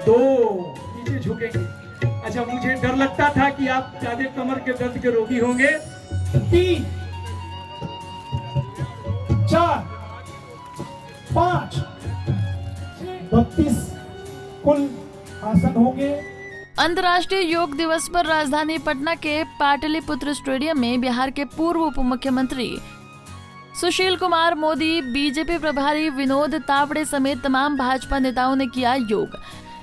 2 नीचे झुकेंगे। अच्छा, मुझे डर लगता था कि आप ज्यादा कमर के दर्द के रोगी होंगे। 3 4 5 32 कुल आसन होंगे। अंतर्राष्ट्रीय योग दिवस पर राजधानी पटना के पाटलिपुत्र स्टेडियम में बिहार के पूर्व उप मुख्यमंत्री सुशील कुमार मोदी, बीजेपी प्रभारी विनोद तावड़े समेत तमाम भाजपा नेताओं ने किया योग।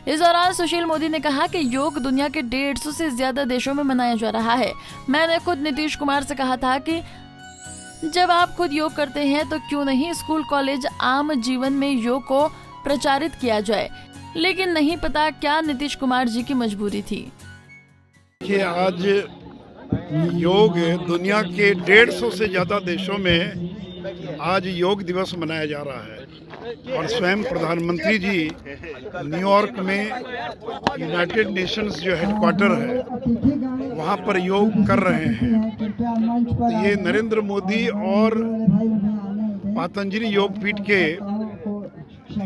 इस दौरान सुशील मोदी ने कहा कि योग दुनिया के 150 से ज्यादा देशों में मनाया जा रहा है। मैंने खुद नीतीश कुमार से कहा था कि जब आप खुद योग करते हैं तो क्यों नहीं स्कूल कॉलेज आम जीवन में योग को प्रचारित किया जाए, लेकिन नहीं पता क्या नीतीश कुमार जी की मजबूरी थी कि आज योग दुनिया के 150 से ज्यादा देशों में आज योग दिवस मनाया जा रहा है और स्वयं प्रधानमंत्री जी न्यूयॉर्क में यूनाइटेड नेशंस जो हेडक्वार्टर है वहाँ पर योग कर रहे हैं। तो ये नरेंद्र मोदी और पतंजलि योगपीठ के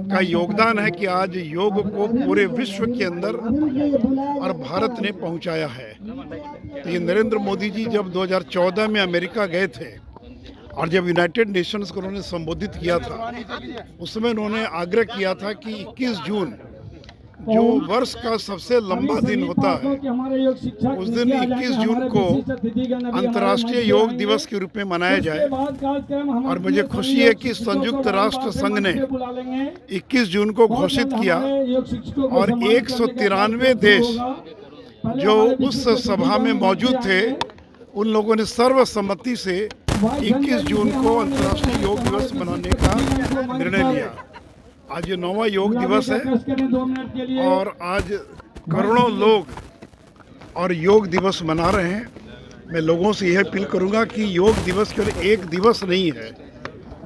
का योगदान है कि आज योग को पूरे विश्व के अंदर और भारत ने पहुंचाया है। तो ये नरेंद्र मोदी जी जब 2014 में अमेरिका गए थे और जब यूनाइटेड नेशंस को उन्होंने संबोधित किया था, उसमें उन्होंने आग्रह किया था कि 21 जून जो वर्ष का सबसे लंबा दिन होता है, उस दिन 21 जून को अंतर्राष्ट्रीय योग दिवस के रूप में मनाया जाए। और मुझे खुशी है कि संयुक्त राष्ट्र संघ ने 21 जून को घोषित किया और 193 देश जो उस सभा में मौजूद थे, उन लोगों ने सर्वसम्मति से 21 जून को अंतर्राष्ट्रीय योग दिवस मनाने का निर्णय लिया। आज ये 9वां योग दिवस है और आज करोड़ों लोग और योग दिवस मना रहे हैं। मैं लोगों से यह अपील करूंगा कि योग दिवस केवल एक दिवस नहीं है,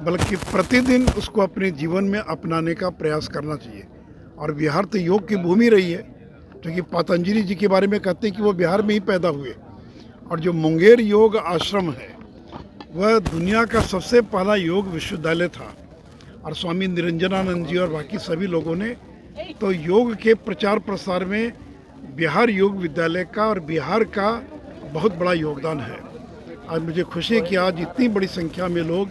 बल्कि प्रतिदिन उसको अपने जीवन में अपनाने का प्रयास करना चाहिए। और बिहार तो योग की भूमि रही है, क्योंकि पतंजलि जी के बारे में कहते हैं कि वो बिहार में ही पैदा हुए। और जो मुंगेर योग आश्रम है वह दुनिया का सबसे पहला योग विश्वविद्यालय था और स्वामी निरंजनानंद जी और बाकी सभी लोगों ने तो योग के प्रचार प्रसार में बिहार योग विद्यालय का और बिहार का बहुत बड़ा योगदान है। आज मुझे खुशी है कि आज इतनी बड़ी संख्या में लोग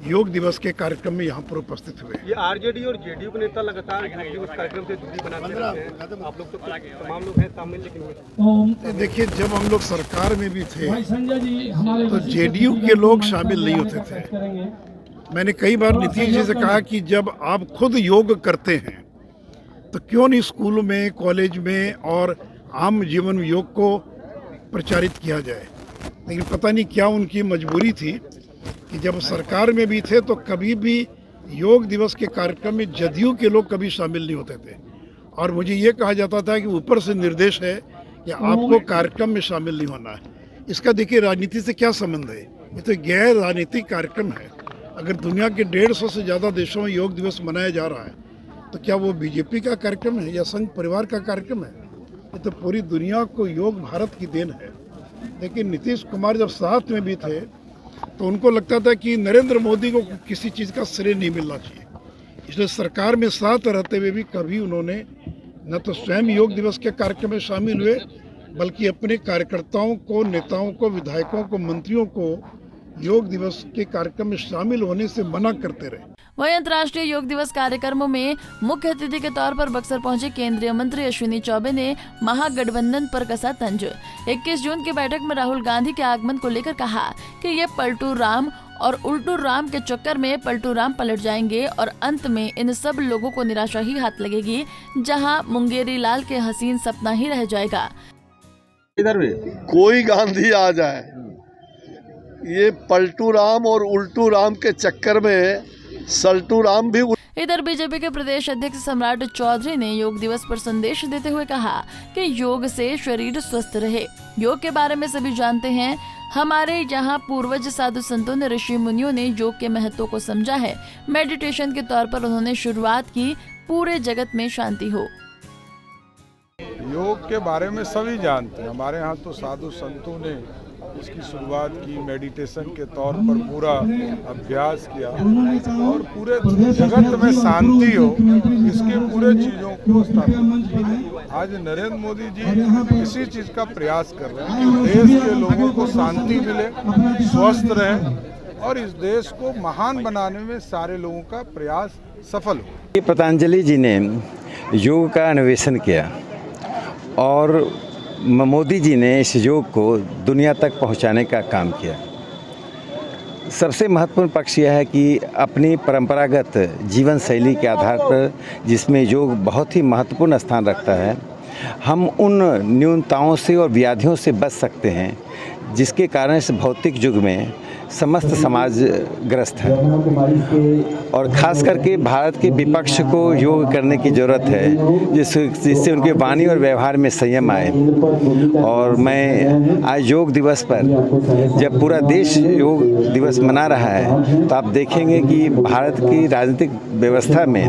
योग दिवस के कार्यक्रम में यहाँ पर उपस्थित हुए। ये आरजेडी और जेडीयू के नेता लगातार योग दिवस कार्यक्रम से दूरी बनाते रहते हैं, आप लोग तो तमाम लोग हैं शामिल, लेकिन देखिए, जब हम लोग सरकार में भी थे तो जेडीयू के लोग शामिल नहीं होते थे। मैंने कई बार नीतीश जी से कहा कि जब आप खुद योग करते हैं तो क्यों नहीं स्कूल में, कॉलेज में और आम जीवन में योग को प्रचारित किया जाए। लेकिन पता नहीं क्या उनकी मजबूरी थी कि जब सरकार में भी थे तो कभी भी योग दिवस के कार्यक्रम में जदयू के लोग कभी शामिल नहीं होते थे। और मुझे ये कहा जाता था कि ऊपर से निर्देश है कि आपको कार्यक्रम में शामिल नहीं होना है। इसका देखिए राजनीति से क्या संबंध है, ये तो गैर राजनीतिक कार्यक्रम है। अगर दुनिया के 150 से ज़्यादा देशों में योग दिवस मनाया जा रहा है तो क्या वो बीजेपी का कार्यक्रम है या संघ परिवार का कार्यक्रम है? ये तो पूरी दुनिया को योग भारत की देन है। लेकिन नीतीश कुमार जब साथ में भी थे तो उनको लगता था कि नरेंद्र मोदी को किसी चीज़ का श्रेय नहीं मिलना चाहिए, इसलिए सरकार में साथ रहते हुए भी कभी उन्होंने न तो स्वयं योग दिवस के कार्यक्रम में शामिल हुए, बल्कि अपने कार्यकर्ताओं को, नेताओं को, विधायकों को, मंत्रियों को योग दिवस के कार्यक्रम में शामिल होने से मना करते रहे। वहीं अंतर्राष्ट्रीय योग दिवस कार्यक्रमों में मुख्य अतिथि के तौर पर बक्सर पहुंचे केंद्रीय मंत्री अश्विनी चौबे ने महागठबंधन पर कसा तंज। 21 जून की बैठक में राहुल गांधी के आगमन को लेकर कहा कि ये पलटू राम और उल्टू राम के चक्कर में पलटू राम पलट जाएंगे और अंत में इन सब लोगों को निराशा ही हाथ लगेगी, जहां मुंगेरी लाल के हसीन सपना ही रह जाएगा। इधर भी कोई गांधी आ जाए, ये पलटू राम और उल्टू राम के चक्कर में सल्टू राम भी। इधर बीजेपी के प्रदेश अध्यक्ष सम्राट चौधरी ने योग दिवस पर संदेश देते हुए कहा कि योग से शरीर स्वस्थ रहे। योग के बारे में सभी जानते हैं, हमारे यहाँ पूर्वज साधु संतों ने, ऋषि मुनियों ने योग के महत्व को समझा है। मेडिटेशन के तौर पर उन्होंने शुरुआत की, पूरे जगत में शांति हो। योग के बारे में सभी जानते हैं। हमारे यहाँ तो साधु संतों ने इसकी शुरुआत की, मेडिटेशन के तौर पर पूरा अभ्यास किया और पूरे जगत में शांति हो, इसके पूरे चीज़ों को स्थापित। आज नरेंद्र मोदी जी इसी चीज़ का प्रयास कर रहे हैं कि देश के लोगों को शांति मिले, स्वस्थ रहे और इस देश को महान बनाने में सारे लोगों का प्रयास सफल हो। पतंजलि जी ने योग का अन्वेषण किया और मोदी जी ने इस योग को दुनिया तक पहुंचाने का काम किया। सबसे महत्वपूर्ण पक्ष यह है कि अपनी परंपरागत जीवन शैली के आधार पर, जिसमें योग बहुत ही महत्वपूर्ण स्थान रखता है, हम उन न्यूनताओं से और व्याधियों से बच सकते हैं जिसके कारण इस भौतिक युग में समस्त समाज ग्रस्त है। और ख़ास करके भारत के विपक्ष को योग करने की ज़रूरत है जिससे उनके वाणी और व्यवहार में संयम आए। और मैं आज योग दिवस पर, जब पूरा देश योग दिवस मना रहा है, तो आप देखेंगे कि भारत की राजनीतिक व्यवस्था में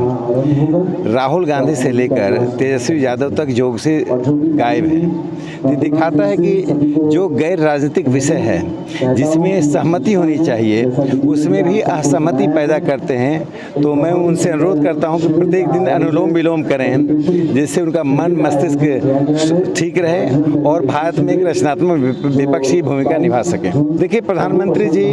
राहुल गांधी से लेकर तेजस्वी यादव तक योग से गायब है। ये दिखाता है कि जो गैर राजनीतिक विषय है जिसमें सहमति होनी चाहिए, उसमें भी असहमति पैदा करते हैं। तो मैं उनसे अनुरोध करता हूं कि प्रत्येक दिन अनुलोम विलोम करें, जिससे उनका मन मस्तिष्क ठीक रहे और भारत में एक रचनात्मक विपक्षी भूमिका निभा सकें। देखिए, प्रधानमंत्री जी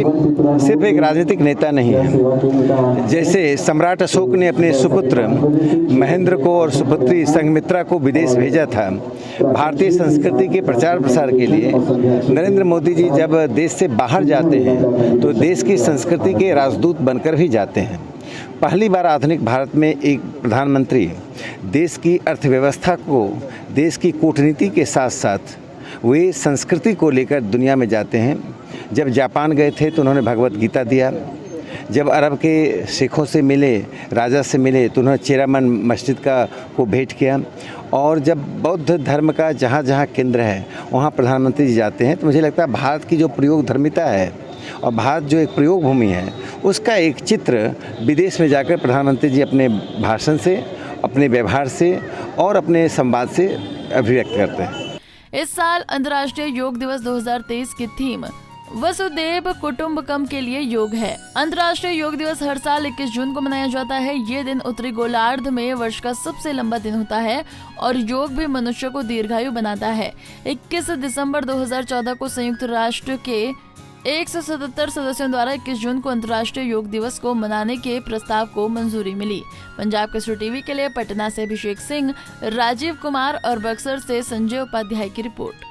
सिर्फ एक राजनीतिक नेता नहीं है। जैसे सम्राट अशोक ने अपने सुपुत्र महेंद्र को और सुपुत्री संघमित्रा को विदेश भेजा था भारतीय संस्कृति के प्रचार प्रसार के लिए, नरेंद्र मोदी जी जब देश से बाहर जाते हैं तो देश की संस्कृति के राजदूत बनकर भी जाते हैं। पहली बार आधुनिक भारत में एक प्रधानमंत्री देश की अर्थव्यवस्था को, देश की कूटनीति के साथ साथ वे संस्कृति को लेकर दुनिया में जाते हैं। जब जापान गए थे तो उन्होंने भगवत गीता दिया। जब अरब के सिखों से मिले, राजा से मिले, तो उन्होंने चेरामन मस्जिद को भेंट किया। और जब बौद्ध धर्म का जहाँ जहाँ केंद्र है वहाँ प्रधानमंत्री जी जाते हैं। तो मुझे लगता है भारत की जो प्रयोग धर्मिता है और भारत जो एक प्रयोग भूमि है, उसका एक चित्र विदेश में जाकर प्रधानमंत्री जी अपने भाषण से, अपने व्यवहार से और अपने संवाद से अभिव्यक्त करते हैं। इस साल अंतर्राष्ट्रीय योग दिवस 2023 की थीम वसुदेव कुटुंबकम के लिए योग है। अंतर्राष्ट्रीय योग दिवस हर साल 21 जून को मनाया जाता है। ये दिन उत्तरी गोलार्ध में वर्ष का सबसे लंबा दिन होता है और योग भी मनुष्य को दीर्घायु बनाता है। 21 दिसंबर 2014 को संयुक्त राष्ट्र के 177 सदस्यों द्वारा 21 जून को अंतर्राष्ट्रीय योग दिवस को मनाने के प्रस्ताव को मंजूरी मिली। पंजाब केसरी टीवी के लिए पटना से अभिषेक सिंह, राजीव कुमार और बक्सर से संजय उपाध्याय की रिपोर्ट।